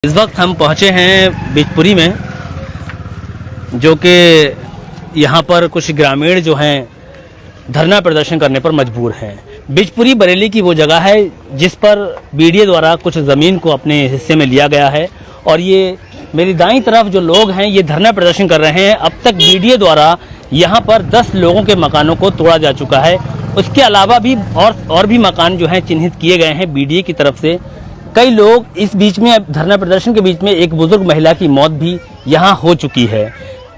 इस वक्त हम पहुंचे हैं बिजपुरी में, जो कि यहाँ पर कुछ ग्रामीण जो हैं धरना प्रदर्शन करने पर मजबूर हैं। बिजपुरी बरेली की वो जगह है जिस पर बीडीए द्वारा कुछ ज़मीन को अपने हिस्से में लिया गया है और ये मेरी दाईं तरफ जो लोग हैं ये धरना प्रदर्शन कर रहे हैं। अब तक बीडीए द्वारा यहाँ पर 10 लोगों के मकानों को तोड़ा जा चुका है। उसके अलावा भी और भी मकान जो हैं चिन्हित किए गए हैं बीडीए की तरफ से। कई लोग इस बीच में धरना प्रदर्शन के बीच में एक बुजुर्ग महिला की मौत भी यहाँ हो चुकी है।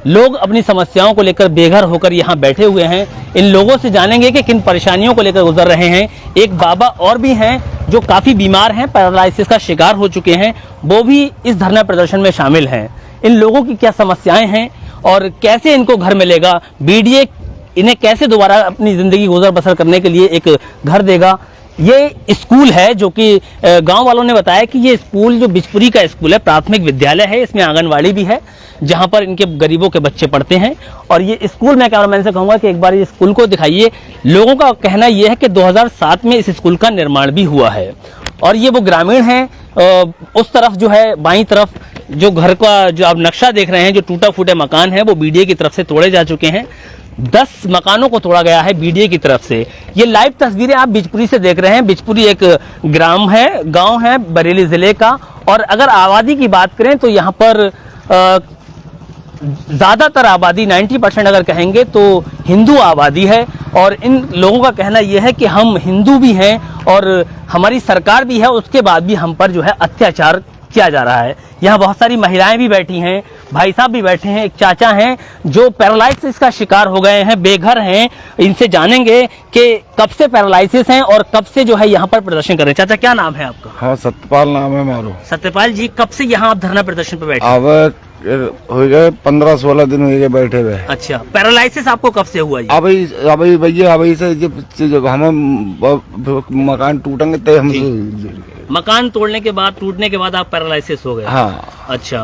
लोग अपनी समस्याओं को लेकर बेघर होकर यहाँ बैठे हुए हैं। इन लोगों से जानेंगे कि किन परेशानियों को लेकर गुजर रहे हैं। एक बाबा और भी हैं जो काफ़ी बीमार हैं, पैरालिसिस का शिकार हो चुके हैं, वो भी इस धरना प्रदर्शन में शामिल हैं। इन लोगों की क्या समस्याएं हैं और कैसे इनको घर मिलेगा, बीडीए इन्हें कैसे दोबारा अपनी ज़िंदगी गुजर बसर करने के लिए एक घर देगा। ये स्कूल है जो कि गांव वालों ने बताया कि ये स्कूल जो बिजपुरी का स्कूल है, प्राथमिक विद्यालय है, इसमें आंगनवाड़ी भी है जहां पर इनके गरीबों के बच्चे पढ़ते हैं। और ये स्कूल, मैं कैमरामैन से कहूँगा कि एक बार ये स्कूल को दिखाइए। लोगों का कहना यह है कि 2007 में इस स्कूल का निर्माण भी हुआ है। और ये वो ग्रामीण हैं, उस तरफ जो है बाईं तरफ जो घर का जो आप नक्शा देख रहे हैं, जो टूटा फूटे मकान है वो बीडीए की तरफ से तोड़े जा चुके हैं। 10 मकानों को तोड़ा गया है बीडीए की तरफ से। ये लाइव तस्वीरें आप बिजपुरी से देख रहे हैं। बिजपुरी एक ग्राम है, गांव है बरेली जिले का। और अगर आबादी की बात करें तो यहाँ पर ज़्यादातर आबादी 90% अगर कहेंगे तो हिंदू आबादी है। और इन लोगों का कहना यह है कि हम हिंदू भी हैं और हमारी सरकार भी है, उसके बाद भी हम पर जो है अत्याचार किया जा रहा है। यहाँ बहुत सारी महिलाएं भी बैठी हैं, भाई साहब भी बैठे हैं, एक चाचा हैं जो पैरालिसिस का शिकार हो गए हैं, बेघर हैं। इनसे जानेंगे कि कब से पैरालिसिस हैं और कब से जो है यहाँ पर प्रदर्शन कर रहे हैं। चाचा क्या नाम है आपका? हाँ, सत्यपाल नाम है मारो। सत्यपाल जी, कब से यहाँ आप धरना प्रदर्शन पे बैठे? अब हो गए 15-16 दिन हो गए बैठे हुए। अच्छा, पैरालिसिस आपको कब से हुआ? अभी भैया अभी से जब हमें मकान टूटेंगे तो हम मकान तोड़ने के बाद, टूटने के बाद आप पैरालिसिस हो गए? हाँ। अच्छा,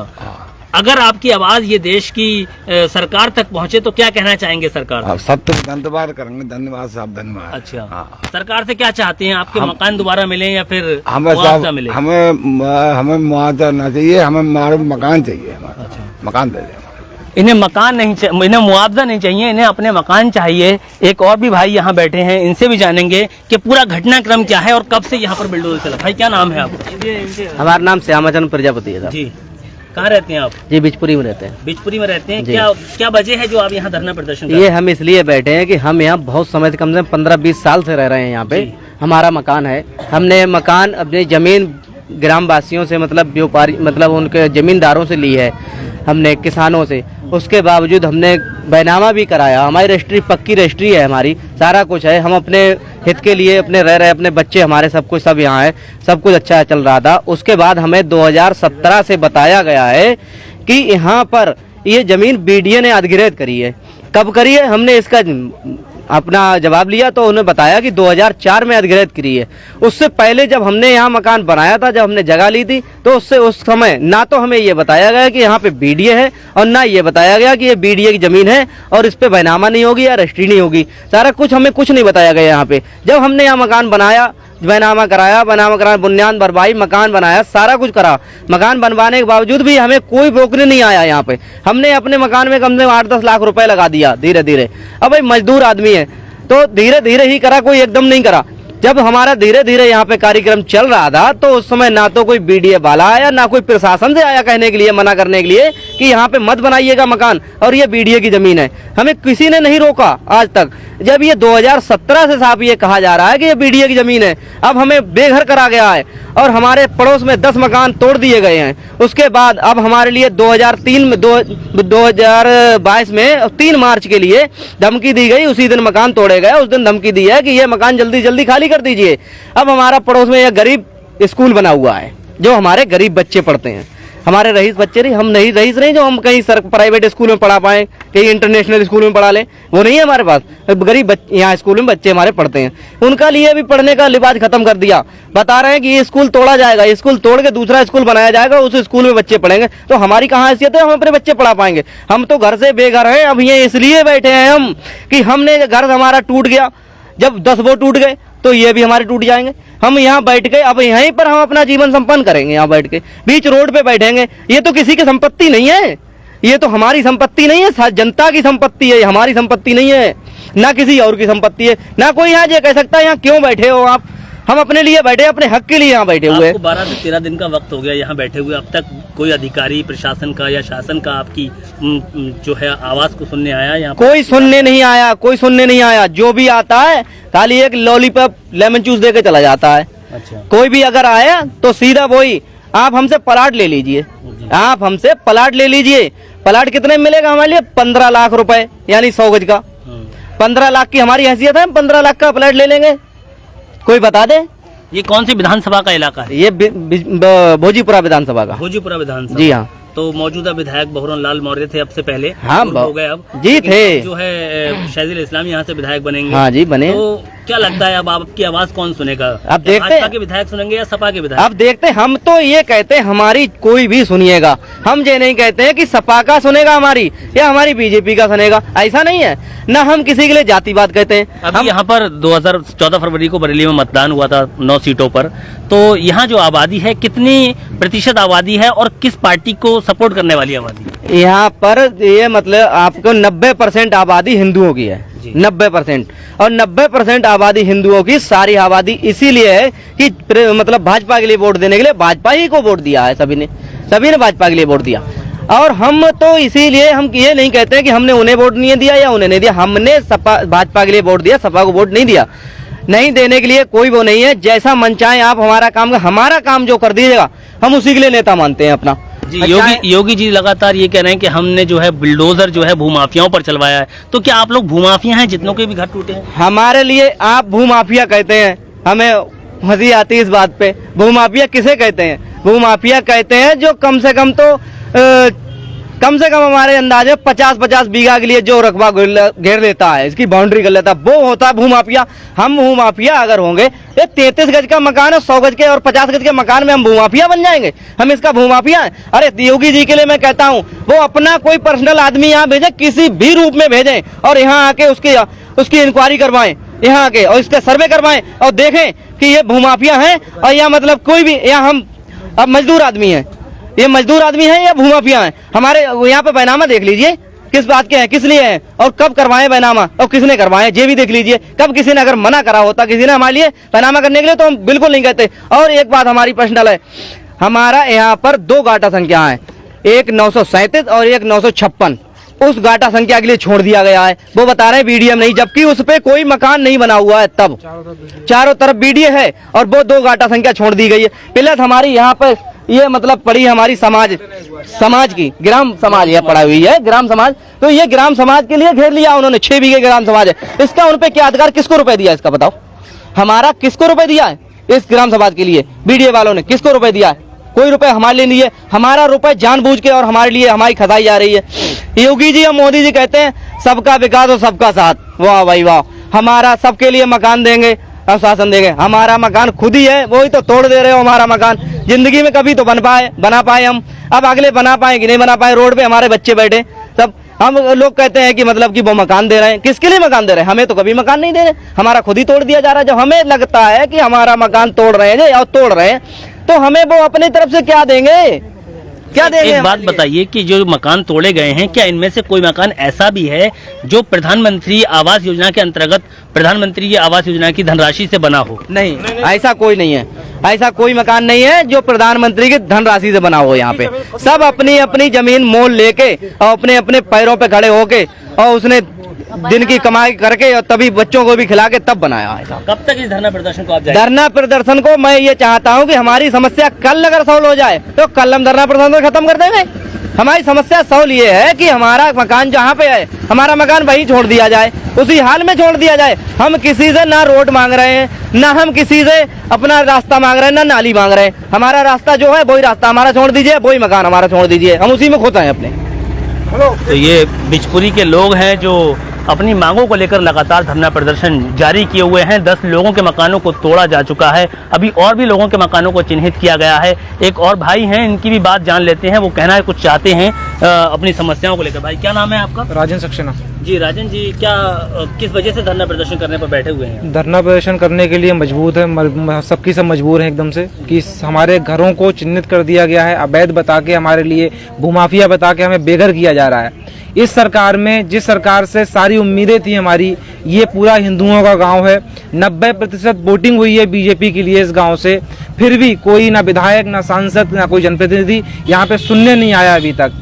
अगर आपकी आवाज ये देश की सरकार तक पहुंचे तो क्या कहना चाहेंगे सरकार से? सब तो धन्यवाद करेंगे। धन्यवाद साहब, धन्यवाद। अच्छा, हाँ। सरकार से क्या चाहते हैं? आपके मकान दोबारा मिले या फिर हमें मुआवजा मिले? हमें मुआवजा ना चाहिए, हमें मकान चाहिए। अच्छा, मकान दे दें। इन्हें मकान नहीं चाहिए, इन्हें मुआवजा नहीं चाहिए, इन्हें अपने मकान चाहिए। एक और भी भाई यहाँ बैठे हैं, इनसे भी जानेंगे कि पूरा घटनाक्रम क्या है और कब से यहाँ पर बिल्डोजर चला। भाई क्या नाम है आपका? हमारा नाम श्यामाचंद्र प्रजापति है। जी, कहाँ रहते हैं आप? जी, बिजपुरी में रहते हैं। बिजपुरी में रहते हैं। क्या वजह है जो आप यहाँ धरना प्रदर्शन कर रहे ये हैं? हम इसलिए बैठे हैं कि हम यहाँ बहुत समय से, कम से कम 15-20 साल से रह रहे हैं यहाँ पे। हमारा मकान है, हमने मकान अपनी जमीन ग्राम वासियों से, मतलब व्यापारी, मतलब उनके जमींदारों से ली है हमने, किसानों से। उसके बावजूद हमने बैनामा भी कराया। हमारी रजिस्ट्री पक्की रजिस्ट्री है, हमारी सारा कुछ है। हम अपने हित के लिए अपने रह रहे, अपने बच्चे हमारे सब कुछ सब यहाँ है, सब कुछ अच्छा चल रहा था। उसके बाद हमें 2017 से बताया गया है कि यहाँ पर ये जमीन बीडीए ने अधिग्रहित करी है। कब करी है? हमने इसका अपना जवाब लिया तो उन्होंने बताया कि 2004 में अधिग्रहित करी है। उससे पहले जब हमने यहाँ मकान बनाया था, जब हमने जगह ली थी, तो उससे उस समय ना तो हमें ये बताया गया कि यहाँ पे बीडीए है और ना ये बताया गया कि ये बीडीए की जमीन है और इस पे बैनामा नहीं होगी या रजिस्ट्री नहीं होगी। सारा कुछ हमें कुछ नहीं बताया गया यहाँ पे। जब हमने यहाँ मकान बनाया, बैनामा कराया, बुनियाद भरवाई, मकान बनाया, सारा कुछ करा। मकान बनवाने के बावजूद भी हमें कोई रोकने नहीं आया यहाँ पे। हमने अपने मकान में कम से कम 8-10 लाख रुपए लगा दिया धीरे धीरे। अब भाई मजदूर आदमी है तो धीरे धीरे ही करा, कोई एकदम नहीं करा। जब हमारा धीरे धीरे यहाँ पे कार्यक्रम चल रहा था तो उस समय ना तो कोई बीडीए वाला आया, ना कोई प्रशासन से आया कहने के लिए, मना करने के लिए कि यहाँ पे मत बनाइएगा मकान और ये बीडीए की जमीन है। हमें किसी ने नहीं रोका आज तक। जब ये 2017 से साहब ये कहा जा रहा है कि ये बीडीए की जमीन है, अब हमें बेघर करा गया है और हमारे पड़ोस में 10 मकान तोड़ दिए गए हैं। उसके बाद अब हमारे लिए 2022 में 3 मार्च के लिए धमकी दी गई। उसी दिन मकान तोड़े गए। उस दिन धमकी दी है कि ये मकान जल्दी जल्दी खाली कर दीजिए। अब हमारा पड़ोस में एक गरीब स्कूल बना हुआ है जो हमारे गरीब बच्चे पढ़ते हैं। हमारे रईस बच्चे नहीं, हम नहीं रईस नहीं जो हम कहीं प्राइवेट स्कूल में पढ़ा पाए, कहीं इंटरनेशनल स्कूल में पढ़ा लें, वो नहीं है हमारे पास। गरीब यहाँ स्कूल में बच्चे हमारे पढ़ते हैं, उनका लिए भी पढ़ने का लिबास खत्म कर दिया। बता रहे हैं कि ये स्कूल तोड़ा जाएगा, स्कूल तोड़ के दूसरा स्कूल बनाया जाएगा, उस स्कूल में बच्चे पढ़ेंगे। तो हमारी कहाँ हैसियत है, हम अपने बच्चे पढ़ा पाएंगे? हम तो घर से बेघर हैं। अब ये इसलिए बैठे हैं हम कि हमने घर हमारा टूट गया। जब 10 वो टूट गए तो ये भी हमारे टूट जाएंगे। हम यहाँ बैठ के अब यहीं पर हम अपना जीवन संपन्न करेंगे, यहाँ बैठ के बीच रोड पे बैठेंगे। ये तो किसी की संपत्ति नहीं है, ये तो हमारी संपत्ति नहीं है, जनता की संपत्ति है, हमारी संपत्ति नहीं है, ना किसी और की संपत्ति है। ना कोई यहाँ ये कह सकता है यहाँ क्यों बैठे हो आप, हम अपने लिए बैठे, अपने हक के लिए यहाँ बैठे हुए। आपको 12 से 13 दिन का वक्त हो गया यहाँ बैठे हुए, अब तक कोई अधिकारी प्रशासन का या शासन का आपकी जो है आवाज को सुनने आया यहाँ? कोई सुनने नहीं आया, कोई सुनने नहीं आया। जो भी आता है खाली एक लॉलीपॉप लेमन जूस दे के चला जाता है। अच्छा। कोई भी अगर आया तो सीधा वही, आप हमसे प्लाट ले लीजिए, आप हमसे प्लाट ले लीजिए। प्लाट कितने में मिलेगा हमारे लिए? 15 लाख रुपए, यानी 100 गज का। 15 लाख की हमारी हैसियत है, 15 लाख का प्लाट ले लेंगे। कोई बता दे। ये कौन सी विधानसभा का इलाका है? ये भोजीपुरा विधानसभा का। भोजीपुरा विधानसभा। जी हाँ। तो मौजूदा विधायक बहरौन लाल मौर्य थे अब से पहले, हाँ, हो गए अब जी थे। जो है शहजील इस्लाम यहाँ से विधायक बनेंगे। हाँ जी बने। तो क्या लगता है अब आपकी आवाज कौन सुनेगा? अब देखते हैं, भाजपा के विधायक सुनेंगे या सपा के विधायक? अब देखते हैं। हम तो ये कहते हैं हमारी कोई भी सुनिएगा, हम ये नहीं कहते हैं कि सपा का सुनेगा हमारी या हमारी बीजेपी का सुनेगा, ऐसा नहीं है। ना हम किसी के लिए जातिवाद कहते हैं। अभी यहाँ पर 2014 फरवरी को बरेली में मतदान हुआ था 9 सीटों पर, तो यहाँ जो आबादी है कितनी प्रतिशत आबादी है और किस पार्टी को सपोर्ट करने वाली आबादी? यहाँ पर ये मतलब आपको 90% आबादी हिंदुओं की है, 90%। और 90% आबादी हिंदुओं की सारी आबादी इसीलिए है कि मतलब भाजपा के लिए वोट देने के लिए भाजपा ही को वोट दिया है, सभी ने भाजपा के लिए वोट दिया। और हम तो इसीलिए हम ये नहीं कहते हैं कि हमने उन्हें वोट नहीं दिया या उन्हें नहीं दिया, हमने भाजपा के लिए वोट दिया, सपा को वोट नहीं दिया। नहीं देने के लिए कोई वो नहीं है, जैसा मन चाहे आप हमारा काम जो कर दीजिएगा हम उसी के लिए नेता मानते हैं अपना। जी, योगी जी लगातार ये कह रहे हैं कि हमने जो है बुलडोजर जो है भूमाफियाओं पर चलवाया है, तो क्या आप लोग भूमाफिया हैं जितनों के भी घर टूटे हैं? हमारे लिए आप भूमाफिया कहते हैं, हमें हंसी आती है इस बात पे। भूमाफिया किसे कहते हैं? भूमाफिया कहते हैं जो कम से कम हमारे अंदाजे 50-50 बीघा के लिए जो रकबा घेर लेता है, इसकी बाउंड्री कर लेता है, वो होता है भूमाफिया। हम भूमाफिया अगर होंगे, ये 33 गज का मकान है, 100 गज के और 50 गज के मकान में हम भूमाफिया बन जाएंगे? हम इसका भूमाफिया है? अरे योगी जी के लिए मैं कहता हूँ वो अपना कोई पर्सनल आदमी यहाँ भेजे, किसी भी रूप में भेजें और यहाँ आके उसकी इंक्वायरी करवाएं, यहाँ आके और इसका सर्वे करवाएं और देखें कि ये भूमाफिया है और या मतलब कोई भी, या हम अब मजदूर आदमी है, ये मजदूर आदमी है या भूमाफिया है? हमारे यहाँ पे बैनामा देख लीजिए किस बात के हैं, किस लिए हैं और कब करवाए बैनामा और किसने करवाए, ये भी देख लीजिए। कब किसी ने अगर मना करा होता किसी ने हमारे लिए बैनामा करने के लिए, तो हम बिल्कुल नहीं कहते। और एक बात हमारी पर्सनल है, हमारा यहाँ पर 2 गाटा संख्या है, एक 937 और एक 956। उस गाटा संख्या के लिए छोड़ दिया गया है, वो बता रहे हैं बीडीएम नहीं, जबकि उस पे कोई मकान नहीं बना हुआ है। तब चारों तरफ बीडीए है और वो 2 गाटा संख्या छोड़ दी गई है। पहले हमारी यहाँ पर ये मतलब पड़ी हमारी समाज की ग्राम समाज यह पड़ा हुई है, ग्राम समाज। तो ये ग्राम समाज के लिए घेर लिया उन्होंने, 6 बीघे ग्राम समाज है। इसका उन पे क्या अधिकार, किसको रुपए दिया इसका बताओ? हमारा किसको रुपए दिया है इस ग्राम समाज के लिए? बीडीए वालों ने किसको रुपए दिया है? कोई रुपए हमारे लिए नहीं है। हमारा रुपए जानबूझ के और हमारे लिए हमारी खदाई जा रही है। योगी जी और मोदी जी कहते हैं सबका विकास और सबका साथ, वाह भाई वाह, हमारा सबके लिए मकान देंगे और शासन देंगे। हमारा मकान खुद ही है, वो ही तो तोड़ दे रहे हो हमारा मकान। जिंदगी में कभी तो बना पाए हम, अब अगले बना पाए कि नहीं बना पाए। रोड पे हमारे बच्चे बैठे सब, हम लोग कहते हैं कि मतलब कि वो मकान दे रहे हैं, किसके लिए मकान दे रहे हैं? हमें तो कभी मकान नहीं दे रहे, हमारा खुद ही तोड़ दिया जा रहा है। जब हमें लगता है कि हमारा मकान तोड़ रहे हैं और तोड़ रहे हैं, तो हमें वो अपनी तरफ से क्या देंगे, क्या देंगे? एक बात बताइए कि जो मकान तोड़े गए हैं, क्या इनमें से कोई मकान ऐसा भी है जो प्रधानमंत्री आवास योजना के अंतर्गत प्रधानमंत्री आवास योजना की धनराशि से बना हो? नहीं, ऐसा कोई नहीं है, ऐसा कोई मकान नहीं है जो प्रधानमंत्री की धनराशि से बना हो। यहाँ पे सब अपनी अपनी जमीन मोल लेके और अपने अपने पैरों पे खड़े होके और उसने दिन की कमाई करके और तभी बच्चों को भी खिला के तब बनाया है। कब तक इस धरना प्रदर्शन को आप जाएंगे? धरना प्रदर्शन को मैं ये चाहता हूँ कि हमारी समस्या कल अगर सॉल्व हो जाए तो कल हम धरना प्रदर्शन खत्म कर देंगे। हमारी समस्या सॉल्व ये है कि हमारा मकान जहाँ पे है, हमारा मकान वही छोड़ दिया जाए, उसी हाल में छोड़ दिया जाए। हम किसी से ना रोड मांग रहे हैं, ना हम किसी से अपना रास्ता मांग रहे हैं, ना नाली मांग रहे हैं। हमारा रास्ता जो है वही रास्ता हमारा छोड़ दीजिए, वही मकान हमारा छोड़ दीजिए, हम उसी में खुश हैं अपने। तो ये बिचपुरी के लोग हैं जो अपनी मांगों को लेकर लगातार धरना प्रदर्शन जारी किए हुए हैं। 10 लोगों के मकानों को तोड़ा जा चुका है, अभी और भी लोगों के मकानों को चिन्हित किया गया है। एक और भाई हैं, इनकी भी बात जान लेते हैं, वो कहना है कुछ चाहते हैं अपनी समस्याओं को लेकर। भाई क्या नाम है आपका? राजन सक्सेना। जी राजन जी, क्या किस वजह से धरना प्रदर्शन करने पर बैठे हुए हैं? धरना प्रदर्शन करने के लिए मजबूर है, सबकी सब मजबूर हैं एकदम से कि हमारे घरों को चिन्हित कर दिया गया है, अवैध बता के हमारे लिए भूमाफिया बता के हमें बेघर किया जा रहा है। इस सरकार में, जिस सरकार से सारी उम्मीदें थी हमारी, ये पूरा हिंदुओं का गांव है, 90% वोटिंग हुई है बीजेपी के लिए इस गांव से, फिर भी कोई ना विधायक, ना सांसद, ना कोई जनप्रतिनिधि यहाँ पे सुनने नहीं आया अभी तक।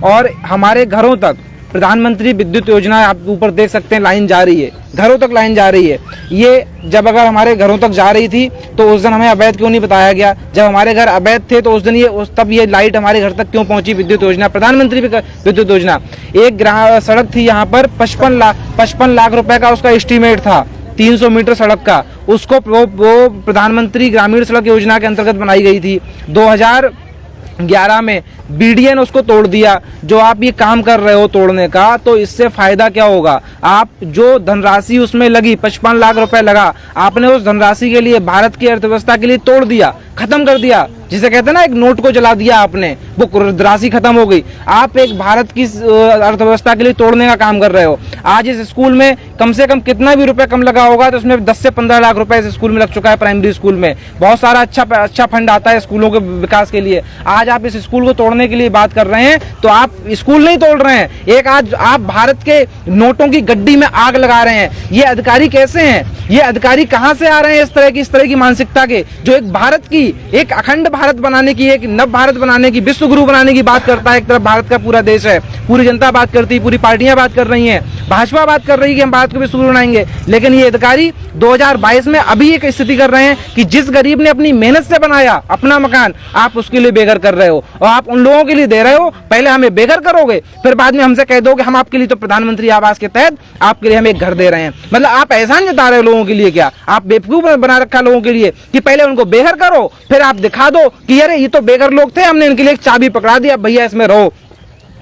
और हमारे घरों तक प्रधानमंत्री विद्युत योजना, आप ऊपर देख सकते हैं, लाइन जा रही है, घरों तक लाइन जा रही है। ये जब अगर हमारे घरों तक जा रही थी तो उस दिन हमें अवैध क्यों नहीं बताया गया? जब हमारे घर अवैध थे तो उस दिन तब ये लाइट हमारे घर तक क्यों पहुंची? विद्युत योजना, प्रधानमंत्री विद्युत योजना, एक सड़क थी यहाँ पर 55 लाख रुपए का उसका एस्टीमेट था, 300 मीटर सड़क का, उसको वो प्रधानमंत्री ग्रामीण सड़क योजना के अंतर्गत बनाई गई थी। 2011 में बीडीए ने उसको तोड़ दिया। जो आप ये काम कर रहे हो तोड़ने का, तो इससे फायदा क्या होगा? आप जो धनराशि उसमें लगी, 55 लाख रुपए लगा, आपने उस धनराशि के लिए, भारत की अर्थव्यवस्था के लिए तोड़ दिया, खत्म कर दिया। जिसे कहते हैं ना, एक नोट को जला दिया आपने, वो राशि खत्म हो गई। आप एक भारत की अर्थव्यवस्था के लिए तोड़ने का काम कर रहे हो। आज इस स्कूल में कम से कम कितना भी रुपए कम लगा होगा, तो उसमें 10 से 15 लाख रुपए इस स्कूल में लग चुका है। प्राइमरी स्कूल में बहुत सारा अच्छा फंड आता है स्कूलों के विकास के लिए। आज आप इस स्कूल को तोड़ने के लिए बात कर रहे हैं, तो आप स्कूल नहीं तोड़ रहे हैं, एक आज आप भारत के नोटों की गड्डी में आग लगा रहे हैं। ये अधिकारी कैसे हैं? ये अधिकारी कहां से आ रहे हैं इस तरह की मानसिकता के, जो एक भारत की, एक अखंड भारत बनाने की, एक नव भारत बनाने की, विश्व गुरु बनाने की बात करता है। एक तरफ भारत का पूरा देश है, पूरी जनता बात करती है, पूरी पार्टियां बात कर रही हैं, भाजपा बात कर रही है कि हम भारत को विश्व गुरु बनाएंगे, लेकिन ये अधिकारी 2022 में अभी एक स्थिति कर रहे हैं कि जिस गरीब ने अपनी मेहनत से बनाया अपना मकान, आप उसके लिए बेघर कर रहे हो, और आप उन लोगों के लिए दे रहे हो। पहले हमें बेघर करोगे, फिर बाद में हमसे कह दोगे हम आपके लिए तो प्रधानमंत्री आवास के तहत आपके लिए हम एक घर दे रहे हैं। मतलब आप एहसान जता रहे हो लोगों के लिए। क्या आप बेवकूफ बना रखा लोगों के लिए कि पहले उनको बेघर करो, फिर आप दिखा दो कि अरे ये तो बेघर लोग थे, हमने इनके लिए एक चाबी पकड़ा दिया, भैया इसमें रहो।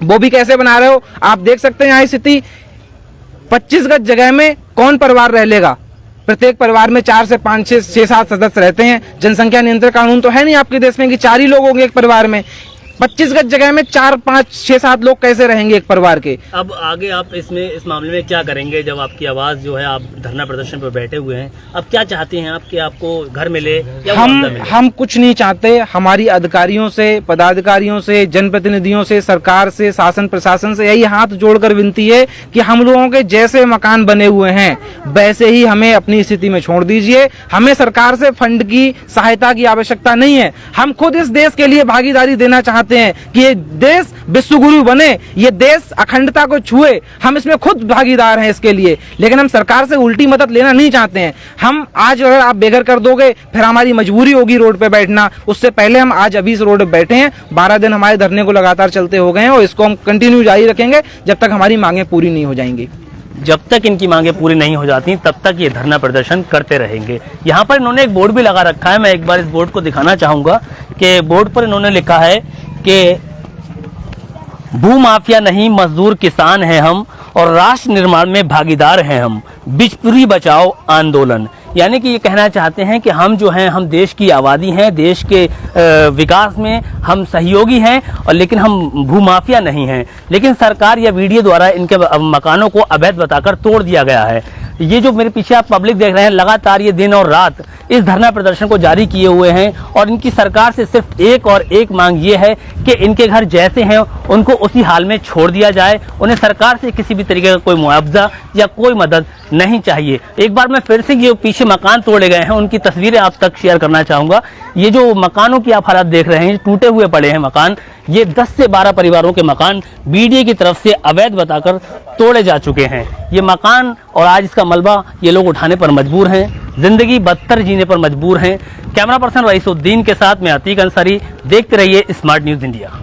वो भी कैसे बना रहे हो आप देख सकते हैं। यहाँ स्थिति 25 गज जगह में कौन परिवार रह लेगा? प्रत्येक परिवार में 4 से 5, 6, 7 सदस्य रहते हैं। जनसंख्या नियंत्रण कानून तो है नहीं आपके देश में कि 4 ही लोग होंगे एक परिवार में। 25 गज जगह में 4, 5, 6, 7 लोग कैसे रहेंगे एक परिवार के? अब आगे आप इस मामले में क्या करेंगे? जब आपकी आवाज जो है, आप धरना प्रदर्शन पर बैठे हुए हैं, अब क्या चाहते हैं आप कि आपको घर मिले या हम कुछ नहीं चाहते। हमारी अधिकारियों से, पदाधिकारियों से, जनप्रतिनिधियों से, सरकार से, शासन प्रशासन से यही हाथ जोड़कर विनती है कि हम लोगों के जैसे मकान बने हुए हैं वैसे ही हमें अपनी स्थिति में छोड़ दीजिए। हमें सरकार से फंड की सहायता की आवश्यकता नहीं है। हम खुद इस देश के लिए भागीदारी देना चाहते हैं कि ये देश विश्व गुरु बने, ये देश अखंडता को छुए। हम इसमें खुद भागीदार हैं इसके लिए, लेकिन हम सरकार से उल्टी मदद लेना नहीं चाहते हैं। हम आज अगर आप बेघर कर दोगे, फिर हमारी मजबूरी होगी रोड पे बैठना। उससे पहले हम आज अभी इस रोड पे बैठे हैं। 12 दिन हमारे धरने को लगातार चलते हो गए हैं और इसको हम कंटिन्यू जारी रखेंगे जब तक हमारी मांगे पूरी नहीं हो जाएंगी। जब तक इनकी मांगे पूरी नहीं हो जाती तब तक ये धरना प्रदर्शन करते रहेंगे। यहाँ पर इन्होंने एक बोर्ड भी लगा रखा है, मैं एक बार इस बोर्ड को दिखाना चाहूंगा कि बोर्ड पर इन्होंने लिखा है कि भूमाफिया नहीं, मजदूर किसान हैं हम और राष्ट्र निर्माण में भागीदार हैं हम, बिजपुरी बचाओ आंदोलन। यानी कि ये कहना चाहते हैं कि हम जो हैं, हम देश की आबादी हैं, देश के विकास में हम सहयोगी हैं, और लेकिन हम भूमाफिया नहीं हैं। लेकिन सरकार या वीडियो द्वारा इनके मकानों को अवैध बताकर तोड़ दिया गया है। ये जो मेरे पीछे आप पब्लिक देख रहे हैं, लगातार ये दिन और रात इस धरना प्रदर्शन को जारी किए हुए हैं, और इनकी सरकार से सिर्फ एक और एक मांग ये है कि इनके घर जैसे हैं उनको उसी हाल में छोड़ दिया जाए। उन्हें सरकार से किसी भी तरीके का कोई मुआवजा या कोई मदद नहीं चाहिए। एक बार मैं फिर से ये पीछे मकान तोड़े गए हैं उनकी तस्वीरें आप तक शेयर करना चाहूंगा। ये जो मकानों की आप हालात देख रहे हैं, टूटे हुए पड़े हैं मकान, ये 10 से 12 परिवारों के मकान बीडीए की तरफ से अवैध बताकर तोड़े जा चुके हैं। ये मकान और आज इसका मलबा ये लोग उठाने पर मजबूर हैं, जिंदगी बदतर जीने पर मजबूर हैं। कैमरा पर्सन रईसुद्दीन के साथ मैं अतीक अंसारी, देखते रहिए स्मार्ट न्यूज इंडिया।